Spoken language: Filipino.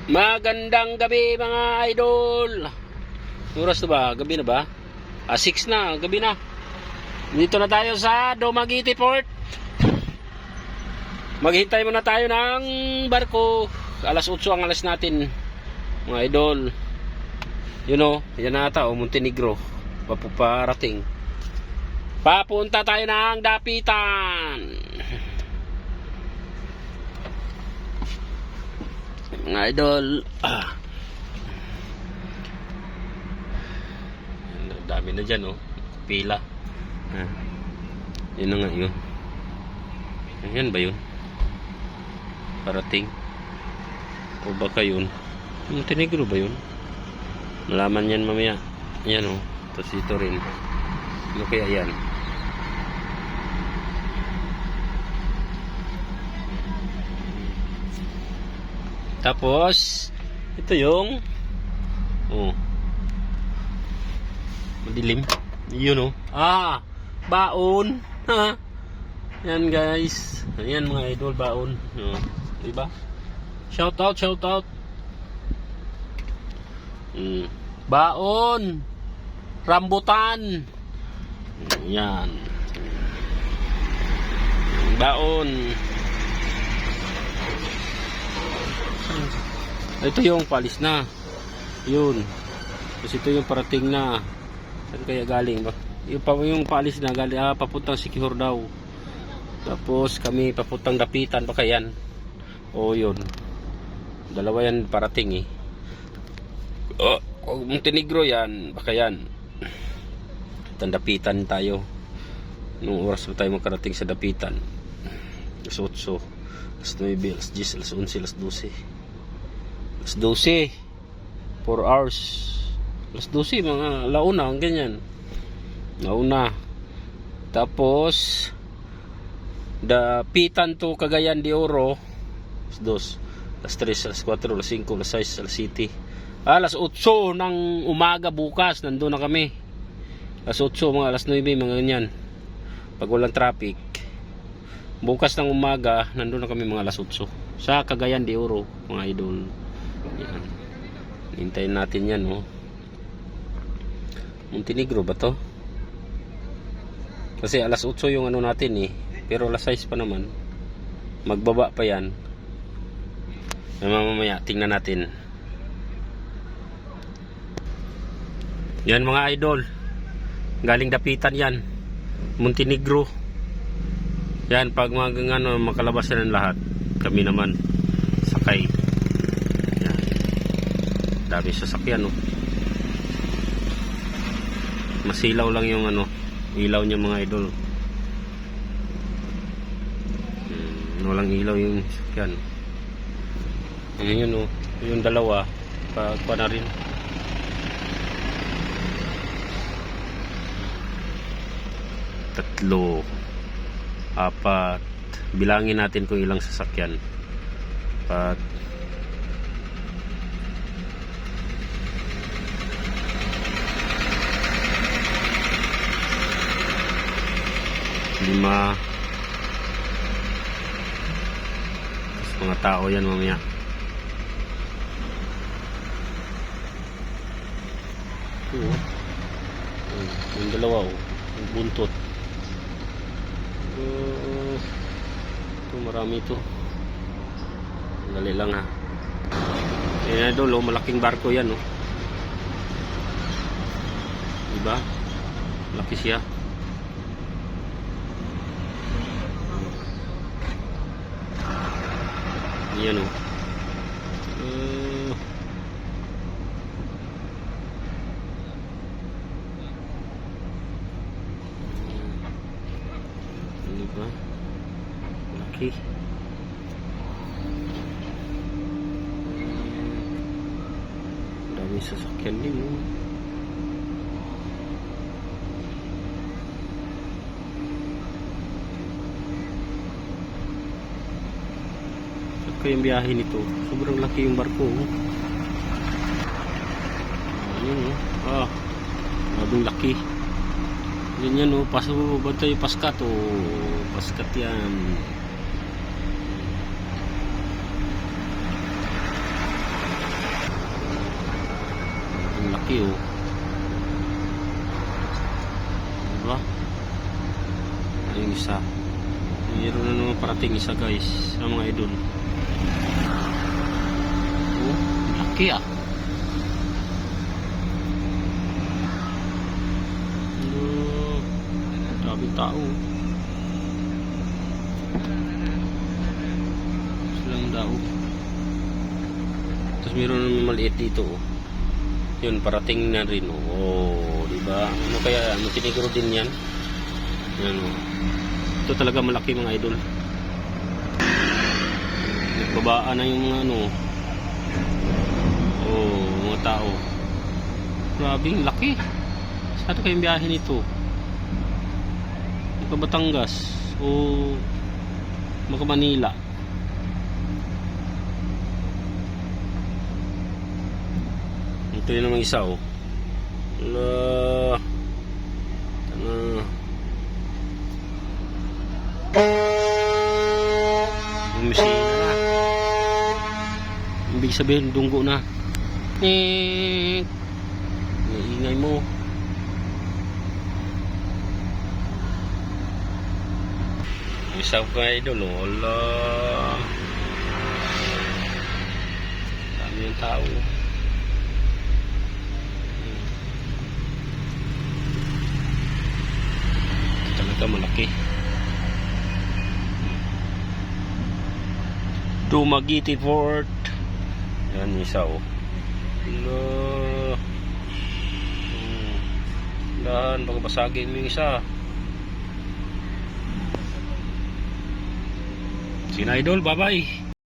Magandang gabi mga idol. Oras na ba? Gabi na ba? 6 na, gabi na. Dito na tayo sa Dumaguete Port. Maghintay muna tayo ng barko. Alas 8 ang alas natin mga idol. You know, yan na ata, Montenegro. Paparating. Papunta tayo ng Dapitan. Mga idol, dami na dyan, oh. Pila. Yun na nga yun. Yan ba yun? Parating. O baka yun? Montenegro ba yun? Malaman yan mamaya. Yan, oh. Tapos ito rin. Ano kaya yan? Tapos ito yung madilim. Yun, baon. Yan guys. Ayan mga idol, baon. Diba? Shout out. Baon. Rambutan. Yan. Baon. Ito yung palis na. Yun. Tapos ito yung parating na. Saan kaya galing ba? Yung palis na galing, papuntang Siquijor daw. Tapos kami papuntang Dapitan, baka yan. O yun. Dalawa yan parating eh. Montenegro yan, baka yan. Dapitan tayo. Nung oras ba tayo makarating sa Dapitan? Alas 8, alas 9, alas 10, alas 11, alas 12. Alas 12, 4 hours. Alas 12, mga launa, ang ganyan. Launa. Tapos, Dapitan to Cagayan de Oro. Alas 2, alas 3, alas 4, alas 5, alas 6, alas 7. Alas 8 ng umaga bukas, nandun na kami. Alas 8, mga alas 9, mga ganyan. Pag walang traffic. Bukas ng umaga, nandun na kami mga alas 8. Sa Cagayan de Oro, mga idol. Yan. Hintayin natin yan, oh. Montenegro ba to? Kasi alas 8 yung ano natin eh. Pero alas 6 pa naman. Magbaba pa yan. Mamaya tingnan natin. Yan mga idol. Galing Dapitan yan. Montenegro. Yan pag makalabas na ng lahat. Kami naman sakay. Dami sasakyan, oh. Masilaw lang yung ilaw niya mga idol. Walang ilaw yung sasakyan. Yun, oh. Yung dalawa pa na rin. Tatlo, 4. Bilangin natin kung ilang sasakyan. 4, 5. Tapos mga tao yan mamaya. Yung dalawa, yung buntot. Ito marami ito. Dali lang ha. Ayan na doon, malaking barko yan, oh. Diba? Laki siya. Yan, oh. Diba? Laki. Dami sasakyan din, oh. Yung biyahe nito, sobrang laki yung barko, oh. Ayun, oh. Labing laki. Ganyan, oh. Paso ba tayo paskat, oh. Paskat yan. laki oh. Diba? Ayun isa. Mayroon na naman parating isa guys, sa mga idol. Oh, laki ah. Oh, daming tao. Silang daog. Tapos mayroon naman maliit dito oh. Yun, parating na rin oh. Oh, diba? Ano kaya, ano tiniguro din yan? Yan oh. Ito talaga malaki mga idol. Nagbabaan na yung mga ano. Oh, mga tao. Grabing laki. Saan kayong biyahe nito? Maka Batangas o Maka Manila. Ito yun namang isa oh. Wala. Bumisina na. Ibig sabihin dunggo na. Ingay mo. Isa pa idol oh. Wala. Dami yung tao. Talaga malaki. Dumaguete Fort. Yan isa oh. Hello. Dahan baka basagin mo yung isa. Sige na idol, bye bye.